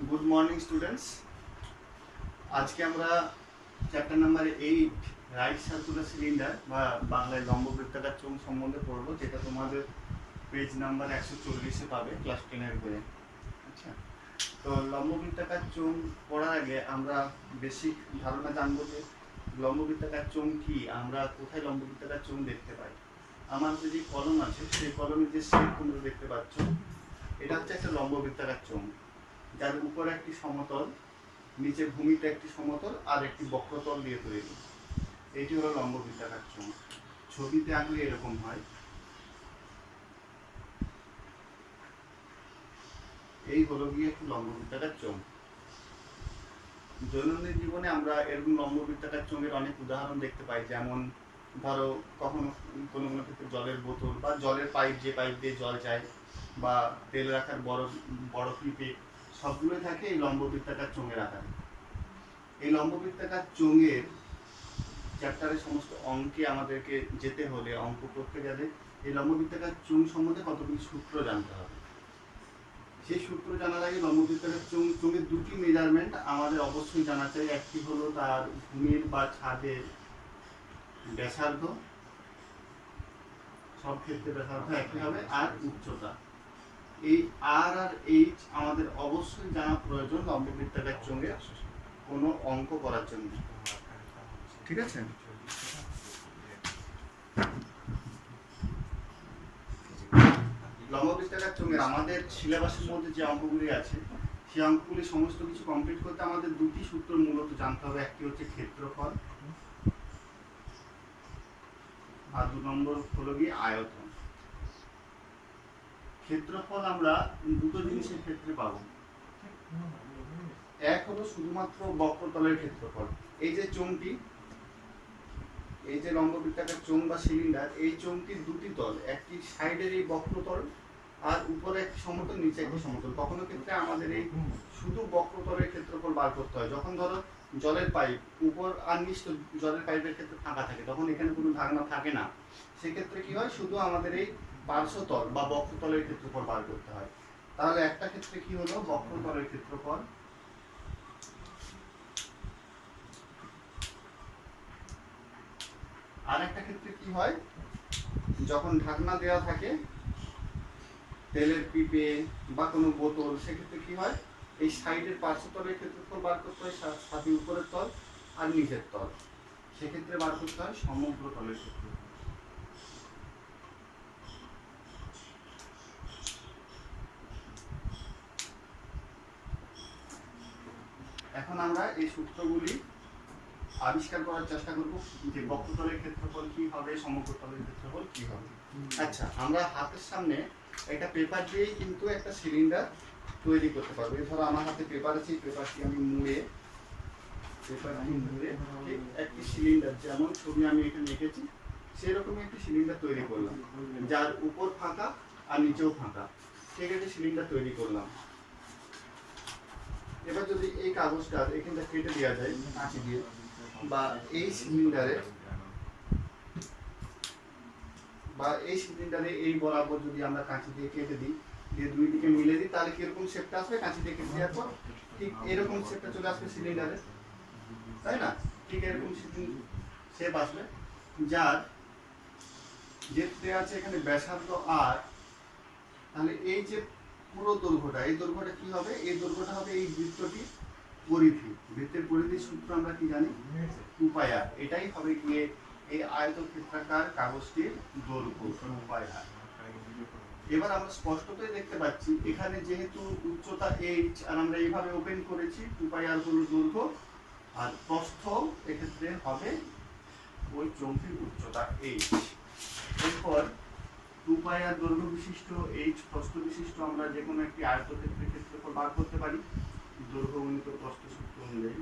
Good morning students. আজকে আমরা chapter number 8 right circular cylinder বা বাংলায় লম্ববৃত্তাকার চোঙ সম্বন্ধে পড়বো, যেটা তোমাদের পেজ নাম্বার 140-এ পাবে ক্লাস 10-এর বইয়ে। আচ্ছা, তো লম্ববৃত্তাকার চোঙ পড়ার আগে আমরা বেসিক ধারণা জানবো যে লম্ববৃত্তাকার চোঙ কি, আমরা কোথায় লম্ববৃত্তাকার চোঙ দেখতে পাই। আমার যে কলম আছে সেই কলমের যে শেপ তোমরা দেখতে পাচ্ছ, এটা হচ্ছে একটা লম্ববৃত্তাকার চোঙ, যার উপরে একটি সমতল, নিচে ভূমিতে একটি সমতল আর একটি বক্রতল দিয়ে তৈরি। এটি হলো লম্ববৃত্তাকার চোঙ। ছবিতে আঁকলে এরকম হয়। এই হলো গিয়ে একটি লম্ববৃত্তাকার চোঙ। দৈনন্দিন জীবনে আমরা এরকম লম্ববৃত্তাকার চোঙের অনেক উদাহরণ দেখতে পাই। যেমন ধরো কখনো কোনো কোনো ক্ষেত্রে জলের বোতল বা জলের পাইপ, যে পাইপ দিয়ে জল যায়, বা তেল রাখার বড় বড় পিপে, সবগুলোই থাকে এই লম্ববৃত্তাকার চোঙের আকারে। এই লম্ববৃত্তাকার চোঙের চ্যাপ্টারের সমস্ত অঙ্কে আমাদেরকে যেতে হলে, অঙ্ক করতে গেলে এই লম্ববৃত্তাকার চোঙ সম্বন্ধে কতগুলি সূত্র জানতে হবে। সেই সূত্র জানার আগে লম্ববৃত্তাকার চোঙের দুটি মেজারমেন্ট আমাদের অবশ্যই জানা চাই। একটি হলো তার ভূমির বা ছাদের ব্যাসার্ধ, সব ক্ষেত্রে ব্যাসার্ধ একই হবে, আর উচ্চতা। এই আর এইচ আমাদের অবশ্যই জানা প্রয়োজন লম্ববৃত্তাকার চোঙের কোনো অঙ্ক করার জন্য। ঠিক আছে? লম্ববৃত্তাকার চোঙের আমাদের সিলেবাসের মধ্যে যে অঙ্কগুলি আছে, সেই অঙ্কগুলি সমস্ত কিছু কমপ্লিট করতে আমাদের দুটি সূত্র মূলত জানতে হবে। একটি হচ্ছে ক্ষেত্রফল, আর 2 নম্বর হলো গিয়ে আয়তন। ক্ষেত্রফল আমরা দুটো জিনিসের ক্ষেত্রে পাবো। এক হলো শুধুমাত্র বক্রতলের ক্ষেত্রফল। এই যে চোঙটি, এই যে লম্ববৃত্তাকার চোঙ বা সিলিন্ডার, এই চোঙটির দুটি তল, একটি সাইডের এই বক্রতল আর উপরে একটি সমতল, নিচে একটি সমতল। কখনো ক্ষেত্রে আমাদের এই শুধু বক্রতলের ক্ষেত্রফল বার করতে হয়। যখন ধরো জলের পাইপ উপর আর নিচ, জলের পাইপের ক্ষেত্রে ফাঁকা থাকে, তখন এখানে কোনো ঢাকনা থাকে না। সেক্ষেত্রে কি হয়, শুধু আমাদের এই পার্শ্বতল বা বক্রতলের ক্ষেত্রফল বার করতে হয়। তাহলে একটা ক্ষেত্রে কি হলো, বক্রতলের ক্ষেত্রফল, আর একটা ক্ষেত্রে কি হয়, যখন ঢাকনা দেওয়া থাকে তেলের পিপে বা কোনো বোতল, সেক্ষেত্রে কি হয়, এই সাইডের পার্শ্বতলের ক্ষেত্রফল বার করতে হয়, সাথে উপরের তল আর নিচের তল, সেক্ষেত্রে বার করতে হয় সমগ্র তলের ক্ষেত্রফল। এখন আমরা এই সূত্রগুলি আবিষ্কার করার চেষ্টা করব, যে বক্রতলের ক্ষেত্রফল কি হবে, সমগ্র তলের ক্ষেত্রফল কি হবে। আচ্ছা, আমরা হাতের সামনে একটা পেপার দিয়েই কিন্তু একটা সিলিন্ডার তৈরি করতে পারবো। ধরো আমার হাতে পেপার আছে, পেপারটি আমি মুড়ে একটি সিলিন্ডার, যেমন ছবি আমি এখানে এঁকেছি সেরকমই একটি সিলিন্ডার তৈরি করলাম, যার উপর ফাঁকা আর নিচেও ফাঁকা। ঠিক আছে, সিলিন্ডার তৈরি করলাম। এবার যদি এই কাগজটা এখানটা কেটে দেওয়া যায় কাঁচি দিয়ে, বা এই সিলিন্ডারে এই বরাবর যদি আমরা কাঁচি দিয়ে কেটে দিই, দিয়ে দুই দিকে মিলে দিই, তাহলে কিরকম শেপটা আসবে, কাঁচি দিয়ে কেটে দেওয়ার পর ঠিক এরকম শেপটা চলে আসবে সিলিন্ডারে, তাই না? ঠিক এরকম শেপ আসবে, যার যেতে আছে এখানে ব্যাসার্ধ আর। তাহলে এই যে পুরো দৈর্ঘ্যটা, এই দৈর্ঘ্যটা কি হবে, এই দৈর্ঘ্যটা হবে এই বৃত্তটির পরিধি। বৃত্তের পরিধির সূত্র আমরা কি জানি, 2πr। এটাই হবে গিয়ে এই আয়তক্ষেত্রাকার কাগজটির দৈর্ঘ্য, 2πr। এবার আমরা স্পষ্টতই দেখতে পাচ্ছি এখানে যেহেতু উচ্চতা h আর আমরা এইভাবে ওপেন করেছি, 2πr হলো দৈর্ঘ্য, আর প্রস্থ এক্ষেত্রে হবে ওই চোঙটির উচ্চতা h। এরপর 2πr দৈর্ঘ্য বিশিষ্ট, h প্রস্থ বিশিষ্ট আমরা যে কোনো একটি আয়তক্ষেত্রের ক্ষেত্রফল বার করতে পারি দৈর্ঘ্য গুণিত প্রস্থ সূত্র অনুযায়ী।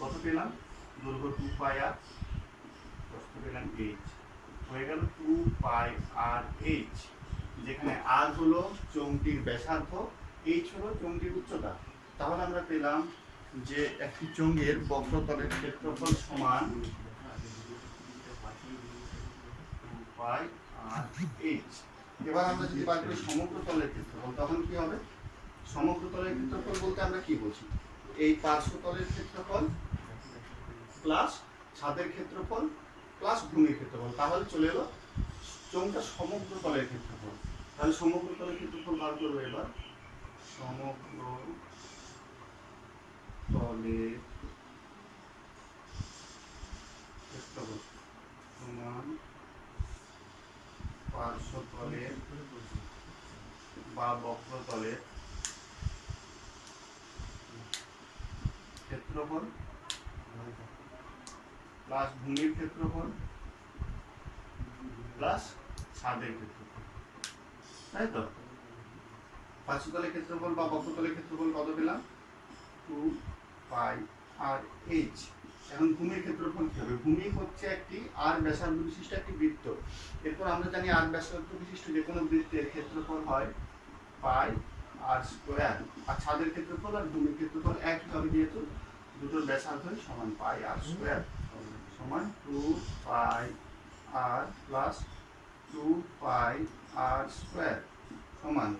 কত পেলাম, দৈর্ঘ্য 2πr, প্রস্থ পেলাম h, হয়ে গেল 2πrh, যেখানে r হলো চোঙটির ব্যাসার্ধ, h হলো চোঙটির উচ্চতা। তাহলে আমরা পেলাম যে একটি চোঙের বক্রতলের ক্ষেত্রফল সমান 2πrh। এবার আমরা যদি বার করি সমগ্র তলের ক্ষেত্রফল, তখন কি হবে? সমগ্র তলের ক্ষেত্রফল বলতে আমরা কি বলছি? এই পার্শ্ব তলের ক্ষেত্রফল প্লাস ছাদের ক্ষেত্রফল প্লাস ভূমির ক্ষেত্রফল, তাহলে চলে এলো চোঙটা সমগ্র তলের ক্ষেত্রফল। তাহলে সমগ্র তলের ক্ষেত্রফল বার করবো এবার। সমগ্র তলের ক্ষেত্রফল সমান পার্শ্ব তলের বা বক্রতলের ক্ষেত্রফল প্লাস ভূমির ক্ষেত্রফল প্লাস ছাদের ক্ষেত্রফল, তাই তো? পার্শ্বতলের ক্ষেত্রফল বা বক্রতলের ক্ষেত্রফল কত পেলাম? 2 পাই আর এইচ। এখন ভূমির ক্ষেত্রফল কি হবে? ভূমি হচ্ছে একটি আর ব্যাসার্ধ বিশিষ্ট একটি বৃত্ত। এরপর আমরা জানি আর ব্যাসার্ধ বিশিষ্ট যে কোনো বৃত্তের ক্ষেত্রফল হয় পাই আর স্কোয়ার, আর ছাদের ক্ষেত্রফল আর ভূমির ক্ষেত্রফল একই হবে, যেহেতু দুটোর ব্যাসার্ধই সমান। পাই আর স্কোয়ার সমান 2 পাই আর প্লাস 2 পাই আর স্কোয়ার সমান,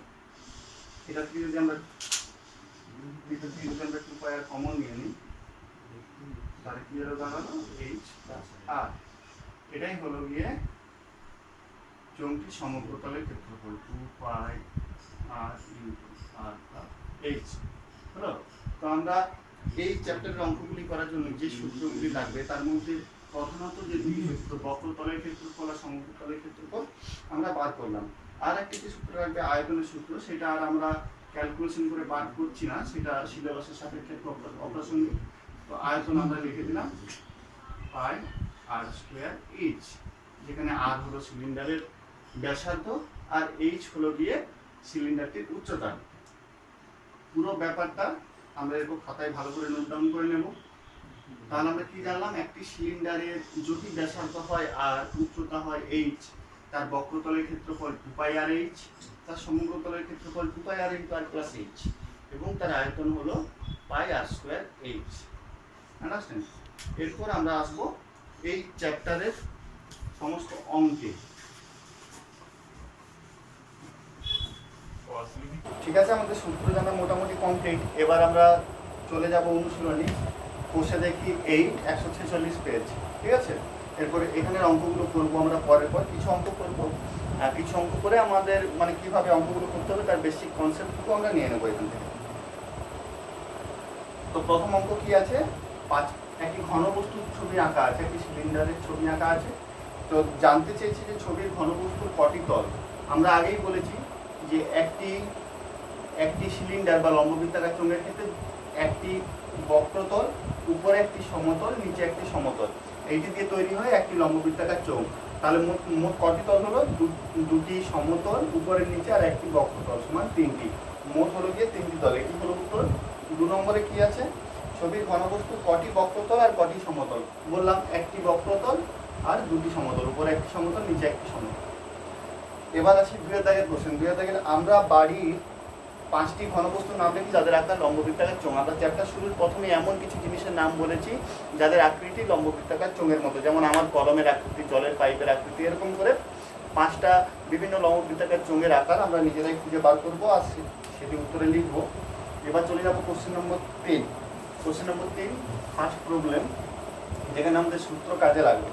এটা থেকে যদি আমরা 2 পাই আর কমন নিয়ে নিই, তাহলে কি হলো? দাঁড়ালো এইচ প্লাস আর। এটাই হলো গিয়ে চোঙটি সমগ্র তলের ক্ষেত্রফল, 2 পাই আর ইনটু আর প্লাস এইচ। হলো? তো আমরা এই চ্যাপ্টারের অঙ্কগুলি করার জন্য যে সূত্রগুলি লাগবে তার মধ্যে প্রধানত যে দুই সূত্র, বক্রতলের ক্ষেত্রফল আর সমগ্র তলের ক্ষেত্রফল আমরা বার করলাম। আর একটি যে সূত্র লাগবে আয়তনের সূত্র, সেটা আর আমরা ক্যালকুলেশন করে বার করছি না, সেটা সিলেবাসের সাপেক্ষে অপ্রাসঙ্গিক। তো আয়তন আমরা লিখে দিলাম পাই আর স্কোয়ার এইচ, যেখানে আর হলো সিলিন্ডারের ব্যাসার্ধ আর এইচ হলো গিয়ে সিলিন্ডারটির উচ্চতা। পুরো ব্যাপারটা আমরা এরকম খাতায় ভালো করে নোট ডাউন করে নেব। তাহলে আমরা কি জানলাম? একটি সিলিন্ডারের যদি ব্যাসার্ধ হয় আর উচ্চতা হয় এইচ, তার বক্রতলের ক্ষেত্রফল 2 পাই আর এইচ, তার সমগ্র তলের ক্ষেত্রফল 2 পাই আর ইনটু আর প্লাস এইচ, এবং তার আয়তন হলো পাই আর স্কোয়ার এইচ। আন্ডারস্ট্যান্ড? এরপর আমরা আসব এই চ্যাপ্টারের সমস্ত অঙ্কে। ঠিক আছে, আমাদের সূত্র জানা মোটামুটি কমপ্লিট। এবার আমরা চলে যাব অনুশীলনী। বসে দেখি 146 পেজ। ঠিক আছে, এরপরে এখানের অঙ্কগুলো করবো আমরা পরের পর। কিছু অঙ্ক করবো, কিছু অঙ্ক করে আমাদের মানে কিভাবে অঙ্কগুলো করতে হবে তার বেসিক কনসেপ্টটুকু আমরা নিয়ে নেবো এখান থেকে। তো প্রথম অঙ্ক কি আছে? একটি ঘনবস্তুর ছবি আঁকা আছে, একটি সিলিন্ডারের ছবি আঁকা আছে। তো জানতে চেয়েছি যে ছবির ঘনবস্তুর কটি তল। আমরা আগেই বলেছি যে একটি সিলিন্ডার বা লম্ববৃত্তাকার চোঙের ক্ষেত্রে একটি বক্রতল, উপরে একটি সমতল, নিচে একটি সমতল, এইটি দিয়ে তৈরি হয় একটি লম্ববৃত্তাকার চোঙ। তাহলে মোট কটি তল হলো? দুটি সমতল উপরের নিচে আর একটি বক্রতল সমান 3টি। মোট হলো গিয়ে 3টি তল। এটি হলো উত্তর। 2 নম্বরে কি আছে? ছবির ঘনবস্তু কটি বক্রতল আর কটি সমতল? বললাম একটি বক্রতল আর দুটি সমতল, উপরে একটি সমতল, নিচে একটি সমতল। এবার আসি 2 এর দাগের কোশ্চেন। 2 এর দাগের আমরা বাড়ির 5টি ঘনবস্তুর নাম লিখি যাদের আকার লম্ববৃত্তাকার চোঙ। আমরা চ্যাপ্টার শুরুর প্রথমে এমন কিছু জিনিসের নাম বলেছি যাদের আকৃতি লম্ববৃত্তাকার চোঙের মতো, যেমন আমার কলমের আকৃতি, জলের পাইপের আকৃতি, এরকম করে 5টা বিভিন্ন লম্ববৃত্তাকার চোঙের আকার আমরা নিজেরাই খুঁজে বার করবো আর সেটি উত্তরে লিখবো। এবার চলে যাবো question number 3। Question number 3 first problem, যেখানে আমাদের সূত্র কাজে লাগবে।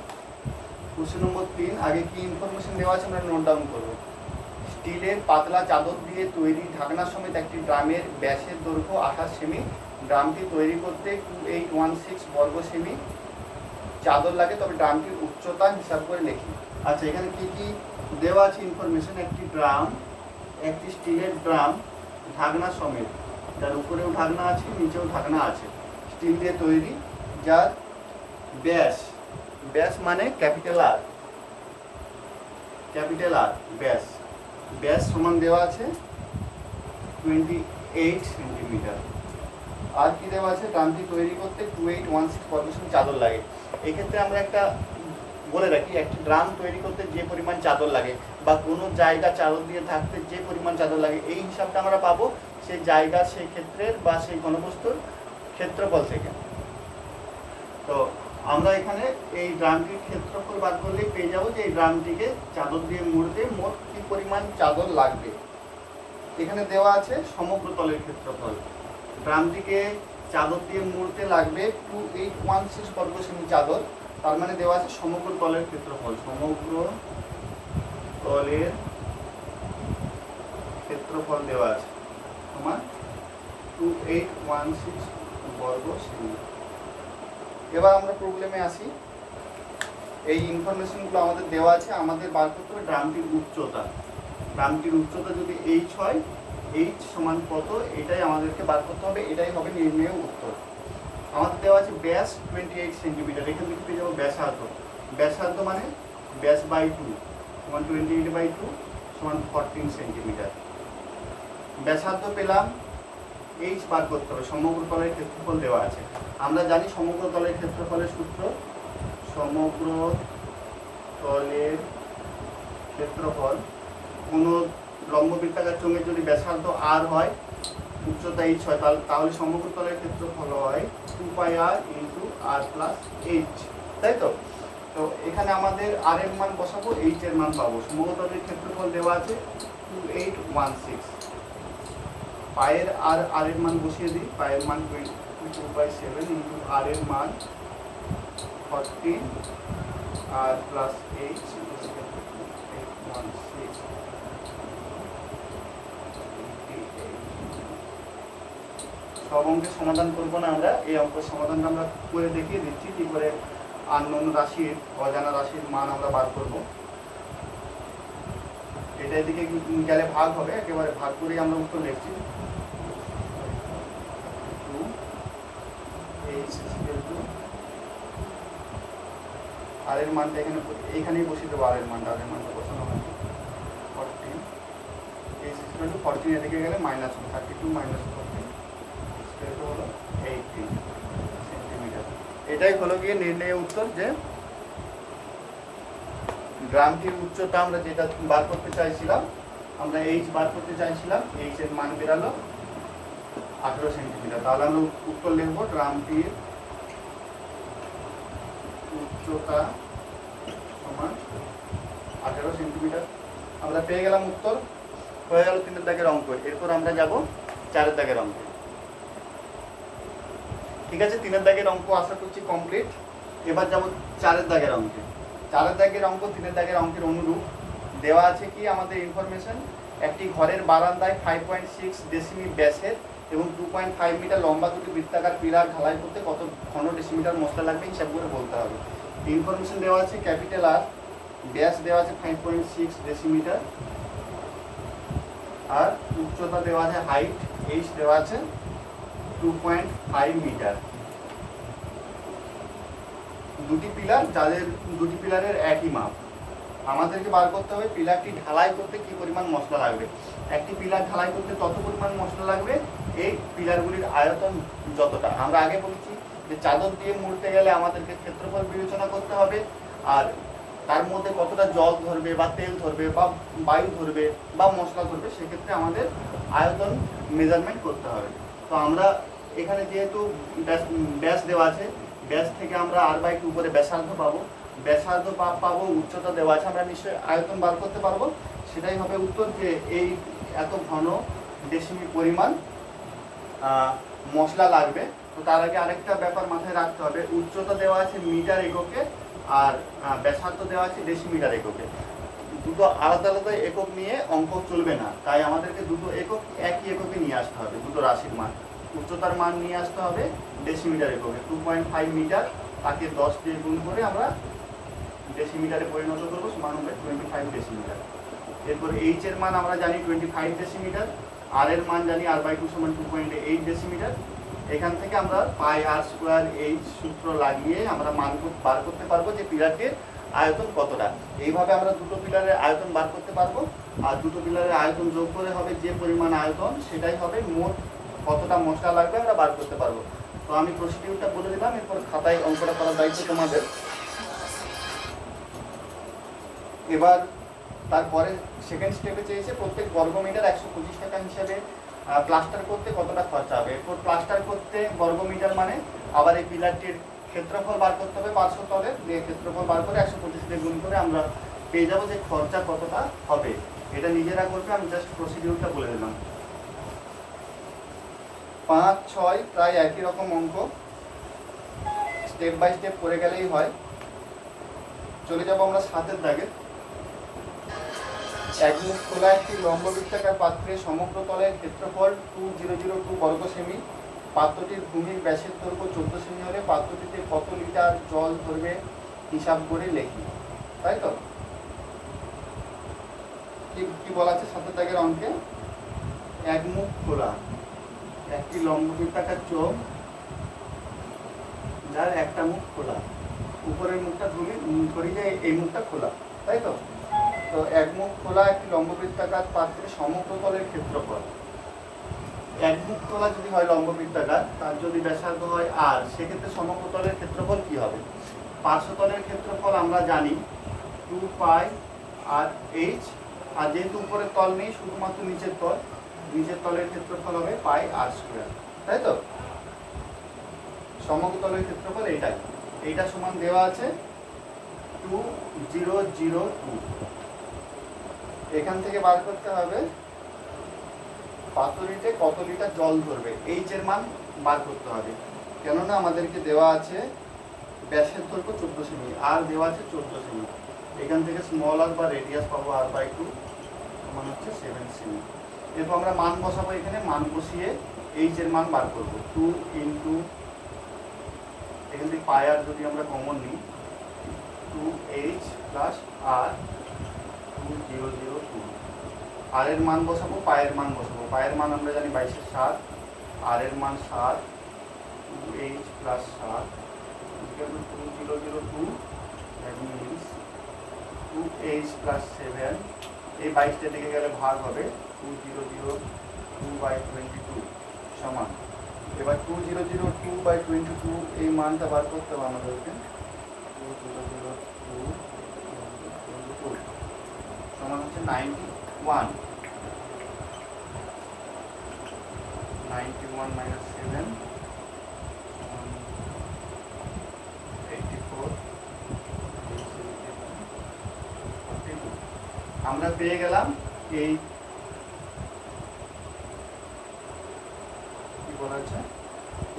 কোশ্চেন নম্বর 3 আগে কি ইনফরমেশন দেওয়া আছে আমরা নোট ডাউন করবো। স্টিলের পাতলা চাদর দিয়ে তৈরি ঢাকনা সমেত একটি ড্রামের ব্যাসের দৈর্ঘ্য 28 সেমি। ড্রামটি তৈরি করতে 2816 বর্গ সেমি চাদর লাগে, তবে ড্রামটির উচ্চতা হিসাব করে লিখি। আচ্ছা, এখানে কি কি দেওয়া আছে ইনফরমেশন? একটি ড্রাম, একটি স্টিলের ড্রাম ঢাকনা সমেত, যার উপরেও ঢাকনা আছে নিচেও ঢাকনা আছে, স্টিল দিয়ে তৈরি, যার ব্যাস মানে ক্যাপিটাল আর, ব্যাস সমান দেওয়া আছে 28 সেন্টিমিটার। আর কি দেওয়া আছে? ড্রামটি তৈরি করতে 2816 বর্গ সেমি চাদর লাগে। এক্ষেত্রে আমরা একটা বলে রাখি, একটি ড্রাম তৈরি করতে যে পরিমাণ চাদর লাগে বা কোনো জায়গা চাদর দিয়ে থাকতে যে পরিমাণ চাদর লাগে, এই হিসাবটা আমরা পাবো সেই জায়গা, সেই ক্ষেত্রের বা সেই ঘনবস্তুর ক্ষেত্রফল থেকে। তো আমরা এখানে এই ড্রামটির ক্ষেত্রফল বার করলে পেয়ে যাবো যে এই ড্রামটিকে চাদর দিয়ে মুড়তে মোট কি পরিমাণ চাদর লাগবে। এখানে দেওয়া আছে সমগ্র তলের ক্ষেত্রফল। ড্রামটিকে চাদর দিয়ে মুড়তে লাগবে 2816 বর্গ সেমি চাদর, তার মানে দেওয়া আছে সমগ্র তলের ক্ষেত্রফল। সমগ্র তলের ক্ষেত্রফল দেওয়া আছে সমান 2816 বর্গ সেমি। এবার আমরা প্রবলেমে আসি। এই ইনফরমেশনগুলো আমাদের দেওয়া আছে, আমাদের বার করতে হবে ড্রামটির উচ্চতা। ড্রামটির উচ্চতা যদি h হয়, h সমান কত এটাই আমাদেরকে বার করতে হবে, এটাই হবে নির্ণয় উত্তর। আমাদের দেওয়া আছে ব্যাস 28 সেন্টিমিটার, এখান থেকে পেয়ে যাবো ব্যাসার্ধ। ব্যাসার্ধ মানে ব্যাস বাই 2 সমান 28/2 সমান 14 সেন্টিমিটার। ব্যাসার্ধ পেলাম, h বার করতে হবে, সমগ্র তলের ক্ষেত্রফল দেওয়া আছে। আমরা জানি সমগ্র তলের ক্ষেত্রফলের সূত্র, সমগ্র তলের ক্ষেত্রফল কোনো লম্ববৃত্তাকার চোঙের যদি ব্যাসার্ধ r হয়, উচ্চতা h হয়, তাহলে সমগ্র তলের ক্ষেত্রফল হয় 2πr × r + h, তাই তো? তো এখানে আমাদের r এর মান বসাবো, h এর মান পাবো। সমগ্র তলের ক্ষেত্রফল দেওয়া আছে 2816। পায়ের আর এর মান বসিয়ে দিই, পায়ের মান 22/7 × r এর মান 14 r + h 816। সব অঙ্কের সমাধান করবো না আমরা, এই অঙ্কের সমাধানটা আমরা করে দেখিয়ে দিচ্ছি কি করে আননোন রাশির, অজানা রাশির মান আমরা বার করব। এটা এদিকে গেলে ভাগ হবে, একেবারে ভাগ করেই আমরা উত্তর লিখছি। আর এর মানটা এখানেই বসিয়ে দেবো, আর এর মানটা বসানো হয় 14, h 14 এদিকে গেলে -32 - 14 হলো 18 সেন্টিমিটার। এটাই হলো গিয়ে নির্ণয় উত্তর, যে ড্রামটির উচ্চতা আমরা যেটা বার করতে চাইছিলাম, আমরা h বার করতে চাইছিলাম, h এর মান বেরালো 18 সেন্টিমিটার। তাহলে আমরা উত্তর লিখব ড্রামটির উচ্চতা সমান 18 সেন্টিমিটার। আমরা পেয়ে গেলাম উত্তর, হয়ে গেল 3 দাগের অঙ্ক। এরপর আমরা যাব 4 দাগের অঙ্কে। ঠিক আছে, 3 দাগের অঙ্ক আশা করছি কমপ্লিট। এবার যাব 4 দাগের অঙ্কে। 4 দাগের অঙ্ক 3 দাগের অঙ্কের অনুরূপ। দেওয়া আছে কি আমাদের ইনফরমেশন, একটি ঘরের বারান্দায় 5.6 ডেসিমি ব্যাসের এবং 2.5 মিটার লম্বা দুটি বৃত্তাকার পিলার ঢালাই করতে কত ঘন ডেসিমিটার মশলা লাগবে হিসাব করে বলতে হবে। ইনফরমেশন দেওয়া আছে ক্যাপিটাল আর, ব্যাস দেওয়া আছে 5.6 ডেসিমিটার, আর উচ্চতা দেওয়া আছে হাইট h দেওয়া আছে 2.5 মিটার। দুটি পিলার, যাদের দুটি পিলারের একই মাপ। আমাদেরকে বার করতে হবে পিলারটি ঢালাই করতে কি পরিমাণ মশলা লাগবে। একটি পিলার ঢালাই করতে তত পরিমাণ মশলা লাগবে এই পিলারগুলির আয়তন যতটা। আমরা আগে বলেছি যে চাদর দিয়ে মুড়তে গেলে আমাদেরকে ক্ষেত্রফল বিবেচনা করতে হবে, আর তার মধ্যে কতটা জল ধরবে বা তেল ধরবে বা বায়ু ধরবে বা মশলা ধরবে, সেক্ষেত্রে আমাদের আয়তন মেজারমেন্ট করতে হবে। তো আমরা এখানে যেহেতু ব্যাস দেওয়া আছে, ব্যাস থেকে আমরা r/2 করে ব্যাসার্ধ পাবো, ব্যাসার্ধ পাবো, উচ্চতা দেওয়া আছে, আমরা নিশ্চয়ই আয়তন বার করতে পারবো। সেটাই হবে উত্তর, যে এই এত ঘন ডেসিমি পরিমাণ মশলা লাগবে। তো তার আগে আরেকটা ব্যাপার মাথায় রাখতে হবে, উচ্চতা দেওয়া আছে মিটার এককে আর ব্যাসার্ধ দেওয়া আছে ডেসিমিটার এককে। দুটো আলাদা আলাদা একক নিয়ে অঙ্ক চলবে না, তাই আমাদেরকে দুটো একক একই এককে নিয়ে আসতে হবে। দুটো রাশির মান, উচ্চতার মান নিয়ে আসতে হবে ডেসিমিটার এককে। 2.5 মিটার তাকে 10 দিয়ে গুণ করে আমরা ডেসিমিটারে পরিণত করবো, সমান হবে 25 ডেসিমিটার। এরপর h এর মান আমরা জানি 25 ডেসিমিটার, আর এর মান জানি r/2 সমান 2.8 ডেসিমিটার। এখান থেকে আমরা πr²h সূত্র লাগিয়ে আমরা মান বার করতে পারবো যে পিলারটির আয়তন কতটা। এইভাবে আমরা দুটো পিলারের আয়তন বার করতে পারবো, আর দুটো পিলারের আয়তন যোগ করে হবে যে পরিমাণ আয়তন, সেটাই হবে মোট কতটা মশলা লাগবে আমরা বার করতে পারবো। তো আমি প্রসিডিউরটা বলে দিলাম, এরপর খাতায় অঙ্কটা করার দায়িত্ব তোমাদের। এবার তারপরে সেকেন্ড স্টেপে চেয়েছে প্রত্যেক বর্গমিটার 125 টাকা হিসাবে প্লাস্টার করতে কতটা খরচা হবে। এরপর প্লাস্টার করতে বর্গমিটার মানে আবার এই পিলারটির ক্ষেত্রফল বার করতে হবে পার্শ্ব তলের, দিয়ে ক্ষেত্রফল বার করে 125 দিয়ে গুণ করে আমরা পেয়ে যাবো যে খরচা কতটা হবে। এটা নিজেরা করবে, আমি জাস্ট প্রসিডিউরটা বলে দিলাম। 5, 6 প্রায় একই রকম অঙ্ক, স্টেপ বাই স্টেপ করে গেলেই হয়। চলে যাবো আমরা 7 দাগে। এক মুখ খোলা একটি লম্ববৃত্তাকার পাত্রে সমগ্র তলের ক্ষেত্রফল 2002 বর্গ সেমি। পাত্রটির ভূমির ব্যাসের দৈর্ঘ্য 14 সেমি হলে পাত্রটিতে কত লিটার জল ধরবে হিসাব করে লেখি। তাই তো, কি বলা আছে 7 দাগের অঙ্কে? এক মুখ খোলা একটি লম্ববৃত্তাকার চোখ যার একটা মুখ খোলা, উপরের মুখটা ধরি যে এই মুখটা খোলা, তাই তো। তো এক মুখ খোলা একটি লম্ববৃত্তাকার পাত্রে সমগ্র তলের ক্ষেত্রফল। এক মুখ খোলা যদি হয় লম্ববৃত্তাকার, তার যদি ব্যাসার্ধ হয় আর, সেক্ষেত্রে সমগ্র তলের ক্ষেত্রফল কি হবে? পার্শ্বতলের ক্ষেত্রফল আমরা জানি 2 পাই আর এইচ, আর যেহেতু উপরের তল নেই শুধুমাত্র নিচের তল, নিচের তলের ক্ষেত্রফল হবে পাই আর স্কোয়ার, তাই তো। সমগ্র তলের ক্ষেত্রফল এইটাই, এইটা সমান দেওয়া আছে 2002। এখান থেকে বার করতে হবে পাত্রটিতে কত লিটার জল ধরবে, এইচ এর মান বার করতে হবে। কেননা আমাদেরকে দেওয়া আছে ব্যাসের দৈর্ঘ্য 14 সেমি, আর দেওয়া আছে 14 সেমি। এখান থেকে স্মল আর বা রেডিয়াস পাবো r/2 সমান হচ্ছে 7 সেমি। এরপর আমরা মান বসাবো, এখানে মান বসিয়ে এইচ এর মান বার করবো 2 ইন্টু, এখান থেকে পাই আর যদি আমরা কমন নিই 2h প্লাস r 2002। আর এর মান বসাবো, পায়ের মান বসাবো। পায়ের মান আমরা জানি 22/7, আর এর মান 7, 2h plus 7 2002, that means 2h plus 7, এই 22টা দিকে গেলে ভাগ হবে 2002/22 সমান। এবার 2002/22 এই মানটা বার করতে হবে আমাদেরকে। 2002 সমান হচ্ছে 91 minus 7 84 42। আমরা পেয়ে গেলাম এই কি বলা আছে,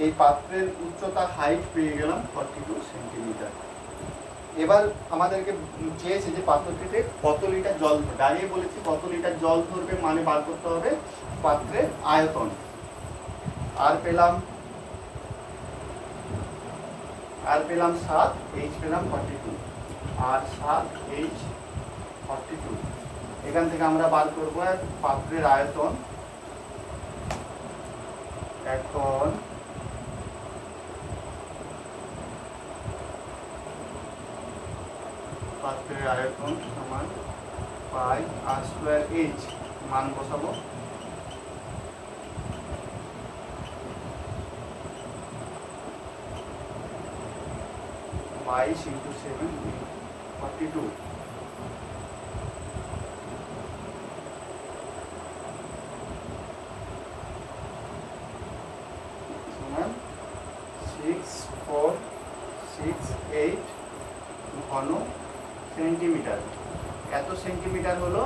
এই পাত্রের উচ্চতা হাইট পেয়ে গেলাম 42 সেন্টিমিটার। এবার আমাদেরকে চেয়েছে যে পাত্রটিতে কত লিটার জল ধরবে। আগে বলেছি কত লিটার জল ধরবে মানে বার করতে হবে পাত্রের আয়তন। আর পেলাম 7, এইচ পেলাম 42, আর 7 এইচ 42। এখান থেকে আমরা বার করবো পাত্রের আয়তন। এখন পাত্রের আয়তন সমান পাই আর স্কোয়ার এইচ, মান বসাবো। বাইশ ইন্টু 7 42 সমান 6468 ঘন সেন্টিমিটার। এত সেন্টিমিটার হলো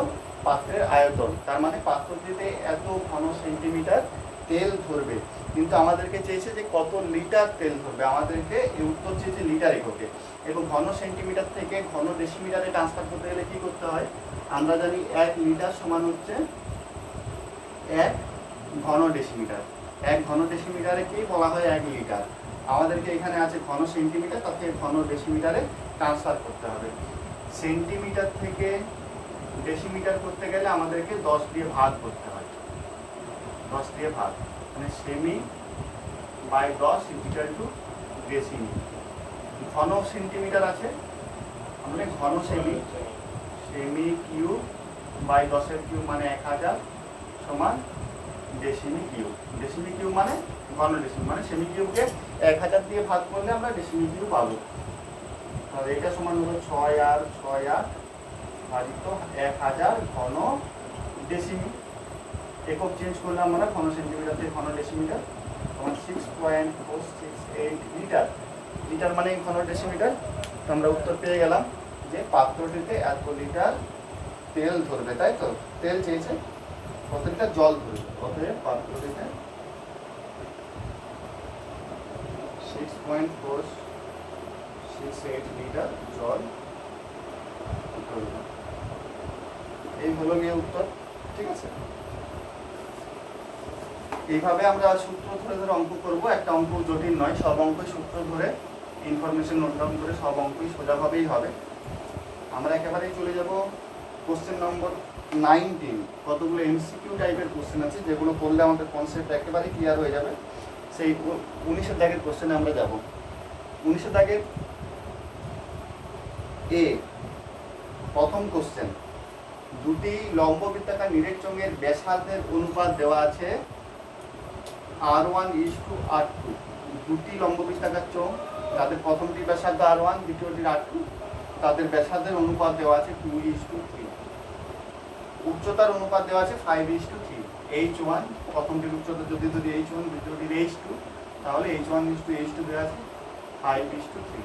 পাত্রের আয়তন, তার মানে পাত্রটিতে এত ঘন সেন্টিমিটার তেল ধরবে। কিন্তু আমাদেরকে চেয়েছে যে কত লিটার তেল ধরবে, আমাদেরকে এই উত্তর চেয়েছে লিটার এককে। এবং ঘন সেন্টিমিটার থেকে ঘন ডেসিমিটারে ট্রান্সফার করতে গেলে কি করতে হয়? আমরা জানি 1 লিটার সমান হচ্ছে 1 ঘন ডেসিমিটার। 1 ঘন ডেসিমিটারে কি বলা হয় 1 লিটার। আমাদেরকে এখানে আছে ঘন সেন্টিমিটার, তাকে ঘন ডেসিমিটারে ট্রান্সফার করতে হবে। সেন্টিমিটার থেকে ডেসিমিটার করতে গেলে আমাদেরকে 10 দিয়ে ভাগ করতে হয়। 10 দিয়ে ভাগ মানে সেমি বাই 10 ইকুয়াল টু ডেসিমি। ঘন সেন্টিমিটার আছে, মানে ঘন সেমি কিউব বাই 10 কিউব মানে 1000 সমান ডেসিমি কিউব। ডেসিমি কিউব মানে ঘন ডেসিমি, মানে সেমি কিউবকে 1000 দিয়ে ভাগ করলে আমরা ডেসিমি কিউব পাবো। তাহলে এটা সমান হলো 6 আর 6 ভাজিত 1000 ঘন ডেসিমি। একক চেঞ্জ করলে আমরা ঘন সেন্টিমিটার থেকে ঘন ডেসিমিটার সমান 6.468 লিটার। লিটার মানে ঘন ডেসিমিটার। তো আমরা উত্তর পেয়ে গেলাম যে পাত্রটিতে এত লিটার তেল ধরবে, তাই তো? তেল চেয়েছে, কত লিটার জল ধরবে, অতএব পাত্রটিতে 6.468 লিটার জল ধরবে। এই হলো গিয়ে উত্তর। ঠিক আছে, এইভাবে আমরা সূত্র ধরে ধরে অঙ্ক করব। একটা অঙ্ক জটিল নয়, সব অঙ্কই সূত্র ধরে ইনফরমেশন নোট ডাউন করে সব অঙ্কই সোজাভাবেই হবে। আমরা একেবারেই চলে যাব কোশ্চেন নম্বর 19। কতগুলো এমসিকিউ টাইপের কোশ্চেন আছে যেগুলো করলে আমাদের কনসেপ্ট একেবারে ক্লিয়ার হয়ে যাবে। সেই 19-এর দাগের কোশ্চেনে আমরা যাব। 19-এর দাগের এ প্রথম কোশ্চেন, দুটি লম্ব বৃত্তাকার নিরেট চোঙের ব্যাসার্ধের অনুপাত দেওয়া আছে R1:R2। দুটি লম্ব বৃত্তাকার চোঙ, তাদের প্রথমটির ব্যাসার্ধ R1, দ্বিতীয়টির R2, তাদের ব্যাসার্ধের অনুপাত দেওয়া আছে 2:3। উচ্চতার অনুপাত দেওয়া আছে 5:3। H1 প্রথমটির উচ্চতা যদি H1, দ্বিতীয়টির H2, তাহলে H1:H2 দেওয়া আছে 5:3।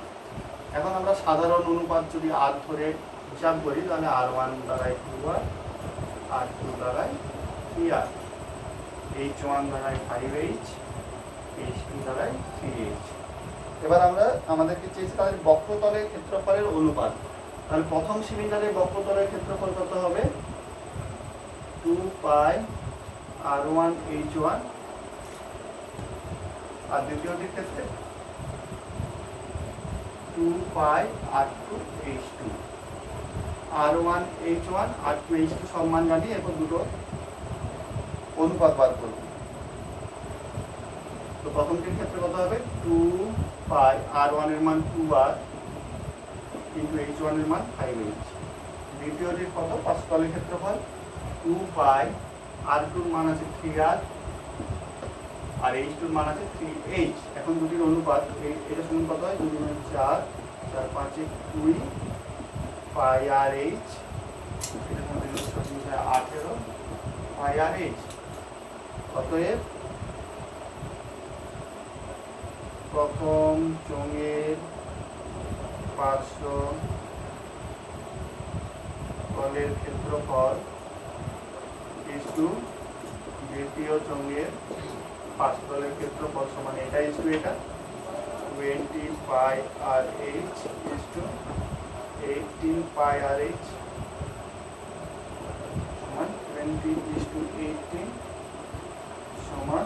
এখন আমরা সাধারণ অনুপাত যদি R ধরে হিসাব করি, তাহলে R1 দ্বারাই 2R, R2 দ্বারাই 3R, H1 দ্বারাই 5H, H2 দ্বারাই 3H। এবার আমরা আমাদেরকে চেয়েছি তাদের বক্রতলের ক্ষেত্রফলের অনুপাত। তাহলে প্রথম সিলিন্ডারের বক্রতলের ক্ষেত্রফল কত হবে? 2π R1H1, আর দ্বিতীয়টির ক্ষেত্রে 2π R2H2। R1H1, R2H2 সব মান জানি, এরপর দুটো অনুপাত বার করব। তো প্রথমটির ক্ষেত্রে কত হবে? 2π R1 এর মান 2R কিন্তু H1 এর মান 5H। দ্বিতীয়টির কত? পার্শ্বতলের ক্ষেত্রফল 2π R2 এর মান আছে 3R আর H2 এর মান আছে 3H। এখন দুটির অনুপাত এটা সমান কত হয়? 2 গুণে 4, 4 5 20 পাই আর H, এটার মধ্যে 18 পাই আর H। অতএব প্রথম চোঙের পার্শ্ব তলের ক্ষেত্রফল ইস্টু দ্বিতীয় চোঙের পার্শ্বতলের ক্ষেত্রফল সমান এটা ইস্টু এটা 20 পাই আর H ইস্টু 18 পাই আর H সমান 20:18 সমান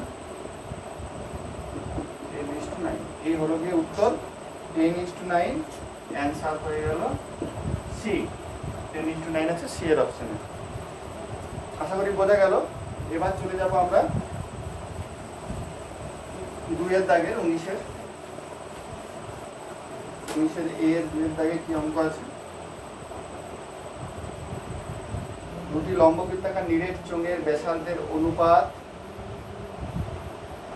10:9। এই হলো গিয়ে উত্তর 10:9। অ্যান্সার হয়ে গেল সি। 10:9 আছে সি এর অপশনে। আশা করি বোঝা গেল। এবার চলে যাব আমরা 2 এর দাগের 19-এর এ এর 2 এর দাগে কি অঙ্ক আছে? দুটি লম্ব বৃত্তাকার নিরেট চোঙের ব্যাসার্ধের অনুপাত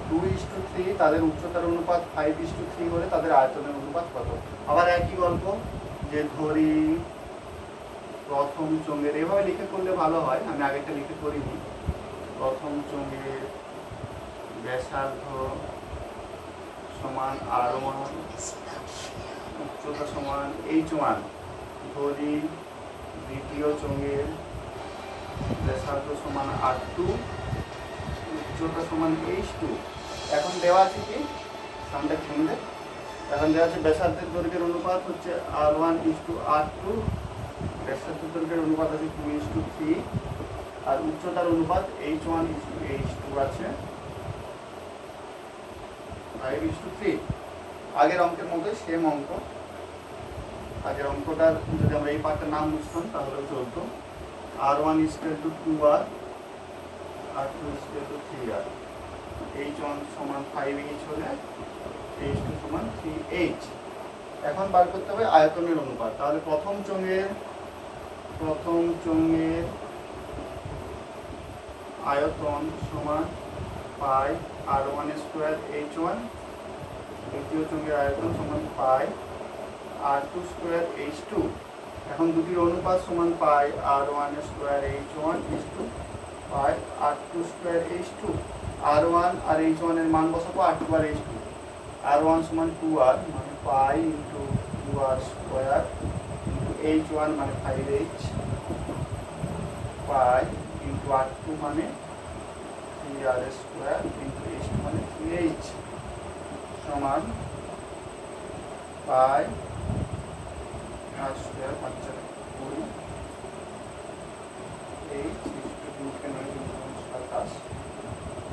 2:3, তাদের উচ্চতার অনুপাত 5:3 হলে তাদের আয়তনের অনুপাত কত? আবার একই গল্প, যে ধরি প্রথম চোঙের, এভাবে লিখে করলে ভালো হয়, আমি আগেটা লিখে করিনি। প্রথম চোঙের ব্যাসার্ধ সমান R1, উচ্চতা সমান H1। ধরি দ্বিতীয় চোঙের ব্যাসার্ধ সমান R2, উচ্চতা সমান H2। এখন দেওয়া আছে কি? সামনে শুনলে এখন দেওয়া আছে ব্যাসার্ধের দৈর্ঘ্যের অনুপাত হচ্ছে R1:R2, ব্যাসার্ধের দৈর্ঘ্যের অনুপাত আছে 2:3, আর উচ্চতার অনুপাত H1:H2 আছে 5:3। আগের অঙ্কের মধ্যে সেম অঙ্ক। আগের অঙ্কটার যদি আমরা এই পার্টটার নাম বুঝতাম তাহলে চলতো। R1:2R, R2:3R, H1 সমান 5H হলে H2 সমান 3H। এখন বার করতে হবে আয়তনের অনুপাত। তাহলে প্রথম চোঙের আয়তন সমান পাই R1² H1, দ্বিতীয় চোঙের আয়তন সমান পাই R2² H2। এখন দুটির অনুপাত সমান পাই R1² H1 ইস্টু পাই R2² H2। R1 আর H1 এর মান বসাবো, R2 আর H2। r1 সমান 2r মানে pi into 2r square into h1 মানে 5h পাই ইন্টু r2 মানে 3r স্কোয়ার ইন্টু h2 মানে 3h সমান pi r square 5 20 h into 2 9 27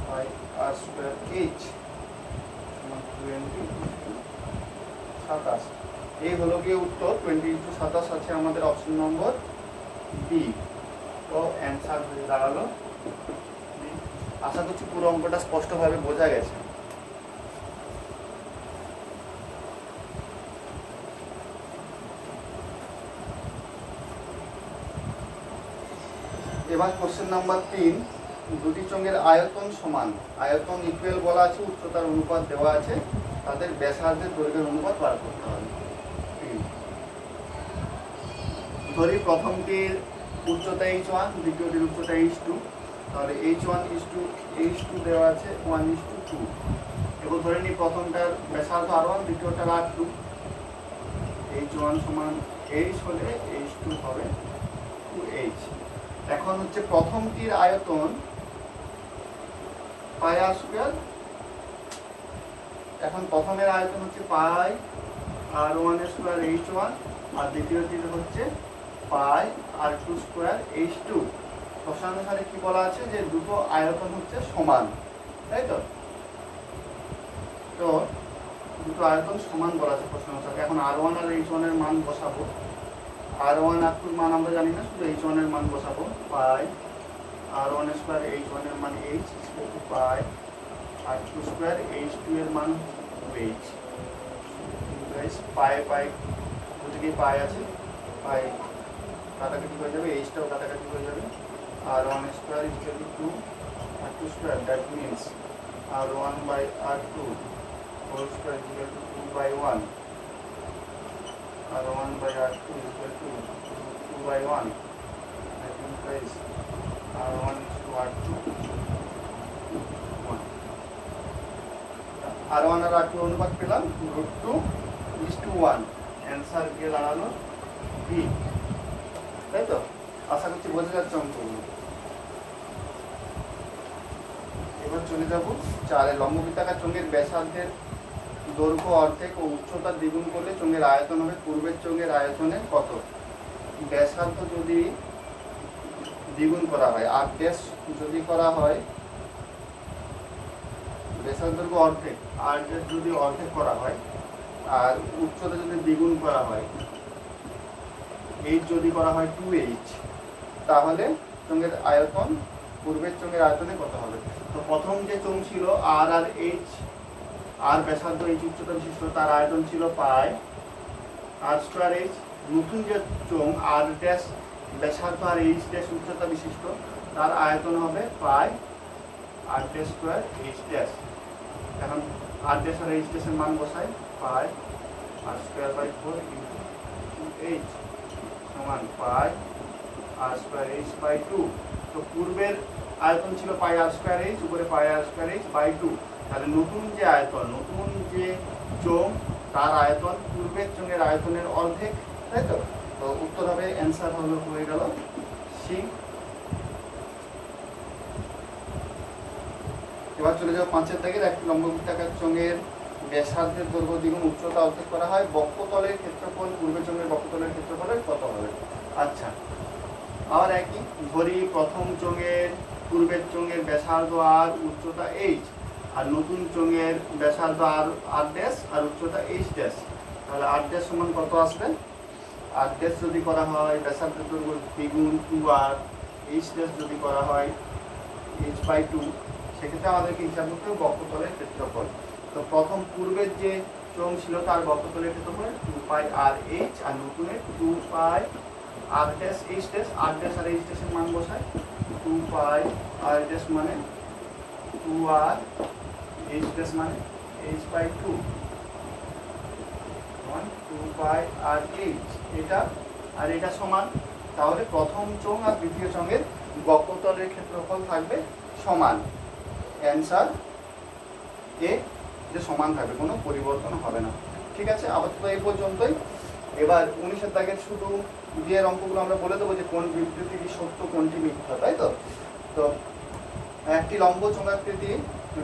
পাই r square h সমান 20 27। এই হলো গিয়ে উত্তর। 20 ইন্টু 27 আছে আমাদের অপশন নম্বর বি। তো অ্যান্সার হয়ে দাঁড়ালো বি। আশা করছি পুরো অঙ্কটা স্পষ্টভাবে বোঝা গেছে। এবার কোশ্চেন নাম্বার 3, দুটি চোঙের আয়তন সমান, আয়তন ইকুয়াল বলা আছে, উচ্চতার অনুপাত দেওয়া আছে, তাদের ব্যাসার্ধের দৈর্ঘ্যের অনুপাত বার করতে হবে। ধরি প্রথমটির উচ্চতা h1, দ্বিতীয়টির উচ্চতা h2, তাহলে h1:h2 দেওয়া আছে 1:2। এবার ধরে নিই প্রথমটার ব্যাসার্ধ r1, দ্বিতীয়টার r2। h1 সমান h হলে h2 হবে 2h। এখন হচ্ছে প্রথমটির আয়তন পাই r স্কয়ার। এখন প্রথমের আয়তন হচ্ছে পাই r1 স্কয়ার h1 আর দ্বিতীয়টির হচ্ছে পাই r2 স্কয়ার h2। প্রশ্নানুসারে কি বলা আছে যে দুটো আয়তন হচ্ছে সমান, তাই তো? তো দুটো আয়তন সমান বলা আছে প্রশ্নানুসারে। এখন r1 আর h1 এর মান বসাবো। r1 r2 এর মান আমরা জানি না, শুধু h1 এর মান বসাবো। পাই r1 স্কয়ার h1 এর মান h equal to pi r2 square h2 এর মান 2h। গাইস পাই পাই দুটোই পাই আছে, পাই কাটাকাটি হয়ে যাবে, h টাও কাটাকাটি হয়ে যাবে। r1 square equal to 2 r2 square, that means r1 by r2 whole square equal to 2 by 1। r1 by r2 equal to 2 by 1. That implies r1 is to r2 1. r1 আর r2 অনুপাত পেলাম √2:1। Answer গিয়ে দাঁড়ালো B, তাই তো? আশা করছি বোঝা যাচ্ছে অঙ্কগুলো। এবার চলে যাব 4 লম্ববৃত্তাকার চোঙের ব্যাসার্ধের দৈর্ঘ্য অর্ধেক ও উচ্চতা দ্বিগুণ করলে চোঙের আয়তন হবে পূর্বের চোঙের আয়তনের কত? ব্যাসার্ধ যদি দ্বিগুণ করা হয়, r' যদি করা হয়, ব্যাসার্ধ দৈর্ঘ্য অর্ধেক, r' যদি অর্ধেক করা হয় আর উচ্চতা যদি দ্বিগুণ করা হয়, h যদি করা হয় 2h, তাহলে চোঙের আয়তন পূর্বের চোঙের আয়তনে কত হবে? তো প্রথম যে চোঙ ছিল r আর h, আর ব্যাসার্ধ h উচ্চতা বিশিষ্ট, তার আয়তন ছিল পাই r স্কয়ার h। নতুন যে চোঙ r' ব্যাসার্ধ আর h' উচ্চতা বিশিষ্ট, তার আয়তন হবে পাই r' স্কয়ার h'। এখন r' আর h' এর মান বসাই, pi r square by 4 into 2h সমান pi r square h by 2। তো পূর্বের আয়তন ছিল পাই r স্কয়ার h, উপরে পাই r স্কয়ার h বাই 2। তাহলে নতুন যে আয়তন, নতুন যে চোঙ, তার আয়তন পূর্বের চোঙের আয়তনের অর্ধেক, তাই তো? তো উত্তর হবে, অ্যান্সার হলো হয়ে গেল সি। এবার চলে যাও 5 দাগের। একটি লম্ববৃত্তাকার চোঙের ব্যাসার্ধের দৈর্ঘ্য দ্বিগুণ উচ্চতা অর্ধেক করা হয়, বক্ষতলের ক্ষেত্রফল পূর্বের চোঙের বক্ষতলের ক্ষেত্রফলের কত হবে? আচ্ছা, আবার একই ধরি প্রথম চোঙের পূর্বের চোঙের ব্যাসার্ধ আর উচ্চতা h, আর নতুন চোঙের ব্যাসার্ধ আর আর উচ্চতা h'। তাহলে r' সমান কত আসবে? r' যদি করা হয় ব্যাসার্ধের দৈর্ঘ্য দ্বিগুণ 2r, h' যদি করা হয় h বাই 2, সেক্ষেত্রে আমাদেরকে হিসাব করতে হবে বক্ষতলের ক্ষেত্রফল। তো প্রথম পূর্বের যে চোঙ ছিল তার বক্ষতলের ক্ষেত্রফল 2 পাই r h, আর নতুনের 2 পাই r' h'। r' আর h' এর মান বসায়, 2 পাই r' মানে 2r, h' মানে h by 2 2 pi r h। এটা আর এটা সমান, তাহলে প্রথম চোঙ আর দ্বিতীয় চোঙের বক্ষতলের ক্ষেত্রফল থাকবে সমান। অ্যান্সার এ যে সমান থাকবে, কোনো পরিবর্তন হবে না। ঠিক আছে, আপাতত এই পর্যন্তই। এবার 19-এর দাগের শুধু বিয়ের অঙ্কগুলো আমরা বলে দেবো যে কোন বিবৃতিটি সত্য কোনটি মিথ্যা, তাই তো। তো একটি লম্ব চোঙাকৃতি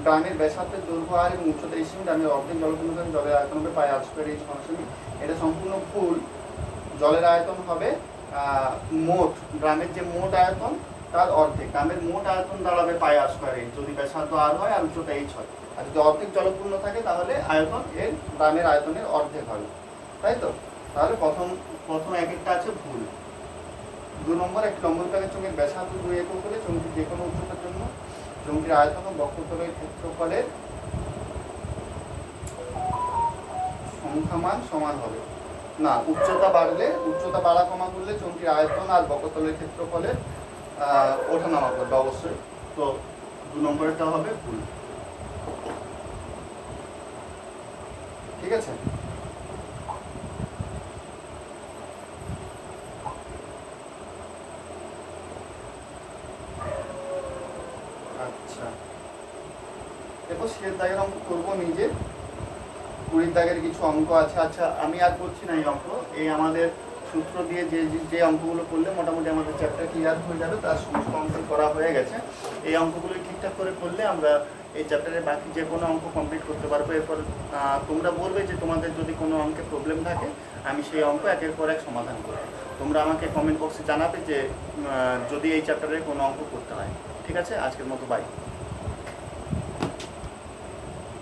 ড্রামের ব্যাসার্ধের দৈর্ঘ্য আর এবং উচ্চতা ইসিমি, ড্রামের অর্ধেক জলপূর্ণ থাকে, জলের আয়তন হবে পায় আট স্কয়ার ইঞ্চ সমান। এটা সম্পূর্ণ ভুল। জলের আয়তন হবে মোট ড্রামের যে মোট আয়তন তার অর্ধেক। ড্রামের মোট আয়তন দাঁড়াবে পায় আট স্কয়ার ইঞ্চ যদি ব্যাসার্ধ আর হয় আর উচ্চতা এইচ হয়। আর যদি অর্ধেক জলপূর্ণ থাকে তাহলে আয়তন এর ড্রামের আয়তনের অর্ধেক হবে, তাই তো। তাহলে প্রথম এক একটা আছে ভুল। 2 নম্বর, একটি লম্বরূপাকার চোঙের ব্যাসার্ধ 2 একক হলে চোঙটির যে কোনো উচ্চতার জন্য চোঙটির আয়তন ও বক্ষতলের ক্ষেত্রফলের সংখ্যামান সমান হবে না। উচ্চতা বাড়া কমা করলে চোঙটির আয়তন আর বক্ষতলের ক্ষেত্রফলের ওঠানামা করবে অবশ্যই। তো 2 নম্বরেরটা হবে ভুল। ঠিক আছে। আচ্ছা, এরপর শেষ দাগের অঙ্ক করবো নিজে। 20 দাগের কিছু অঙ্ক আছে। আচ্ছা, আমি আর করছি না এই অঙ্ক। এই আমাদের সূত্র দিয়ে যে অঙ্কগুলো করলে মোটামুটি আমাদের চ্যাপ্টার ক্লিয়ার হয়ে যাবে, তার সমস্ত অঙ্ক করা হয়ে গেছে। এই অঙ্কগুলো ঠিকঠাক করে করলে আমরা এই চ্যাপ্টারের বাকি যে কোনো অঙ্ক কমপ্লিট করতে পারবো। এরপর তোমরা বলবে যে তোমাদের যদি কোনো অঙ্কে প্রবলেম থাকে, আমি সেই অঙ্ক একের পর এক সমাধান করব। তোমরা আমাকে কমেন্ট বক্সে জানাবে যে যদি এই চ্যাপ্টারে কোনো অঙ্ক করতে হয়। ঠিক আছে, আজকের মতো বাই।